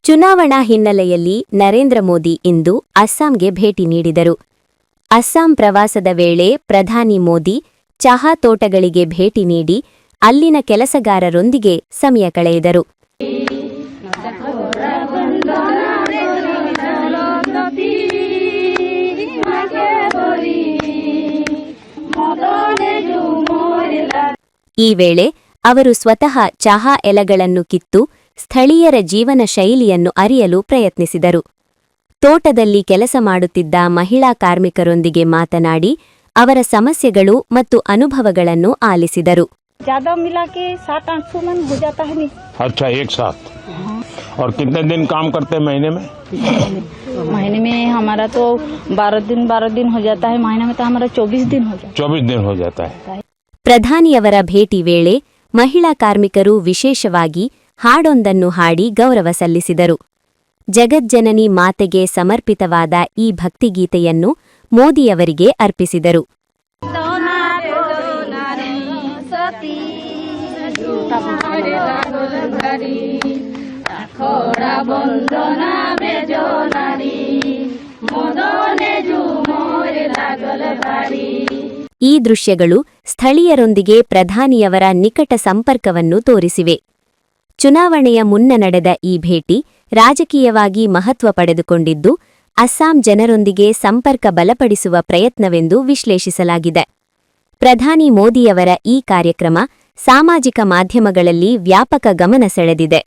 ಚುನಾವಣಾ ಹಿನ್ನೆಲೆಯಲ್ಲಿ ನರೇಂದ್ರ ಮೋದಿ ಇಂದು ಅಸ್ಸಾಂಗೆ ಭೇಟಿ ನೀಡಿದರು. ಅಸ್ಸಾಂ ಪ್ರವಾಸದ ವೇಳೆ ಪ್ರಧಾನಿ ಮೋದಿ ಚಹಾ ತೋಟಗಳಿಗೆ ಭೇಟಿ ನೀಡಿ ಅಲ್ಲಿನ ಕೆಲಸಗಾರರೊಂದಿಗೆ ಸಮಯ ಕಳೆಯಿದರು. ಈ ವೇಳೆ ಅವರು ಸ್ವತಃ ಚಹಾ ಎಲೆಗಳನ್ನು ಕಿತ್ತು ಸ್ಥಳೀಯರ ಜೀವನ ಶೈಲಿಯನ್ನು ಅರಿಯಲು ಪ್ರಯತ್ನಿಸಿದರು. ತೋಟದಲ್ಲಿ ಕೆಲಸ ಮಾಡುತ್ತಿದ್ದ ಮಹಿಳಾ ಕಾರ್ಮಿಕರೊಂದಿಗೆ ಮಾತನಾಡಿ ಅವರ ಸಮಸ್ಯೆಗಳು ಮತ್ತು ಅನುಭವಗಳನ್ನು ಆಲಿಸಿದರು. ज्यादा मिला के 700-800 मन हो जाता है नहीं। अच्छा, एक साथ। और कितने दिन काम करते हैं महीने में? महीने में हमारा तो 12 दिन हो जाता है, महीने में तो हमारा 24 दिन हो जाता है। 24 दिन हो जाता है। ಪ್ರಧಾನಿಯವರ ಭೇಟಿ ವೇಳೆ ಮಹಿಳಾ ಕಾರ್ಮಿಕರು ವಿಶೇಷವಾಗಿ ಹಾಡೊಂದನ್ನು ಹಾಡಿ ಗೌರವ ಸಲ್ಲಿಸಿದರು. ಜಗಜ್ಜನನಿ ಮಾತೆಗೆ ಸಮರ್ಪಿತವಾದ ಈ ಭಕ್ತಿಗೀತೆಯನ್ನು ಮೋದಿಯವರಿಗೆ ಅರ್ಪಿಸಿದರು. ಈ ದೃಶ್ಯಗಳು ಸ್ಥಳೀಯರೊಂದಿಗೆ ಪ್ರಧಾನಿಯವರ ನಿಕಟ ಸಂಪರ್ಕವನ್ನು ತೋರಿಸಿವೆ. ಚುನಾವಣೆಯ ಮುನ್ನ ನಡೆದ ಈ ಭೇಟಿ ರಾಜಕೀಯವಾಗಿ ಮಹತ್ವ ಪಡೆದುಕೊಂಡಿದ್ದು, ಅಸ್ಸಾಂ ಜನರೊಂದಿಗೆ ಸಂಪರ್ಕ ಬಲಪಡಿಸುವ ಪ್ರಯತ್ನವೆಂದು ವಿಶ್ಲೇಷಿಸಲಾಗಿದೆ. ಪ್ರಧಾನಿ ಮೋದಿಯವರ ಈ ಕಾರ್ಯಕ್ರಮ ಸಾಮಾಜಿಕ ಮಾಧ್ಯಮಗಳಲ್ಲಿ ವ್ಯಾಪಕ ಗಮನ ಸೆಳೆದಿದೆ.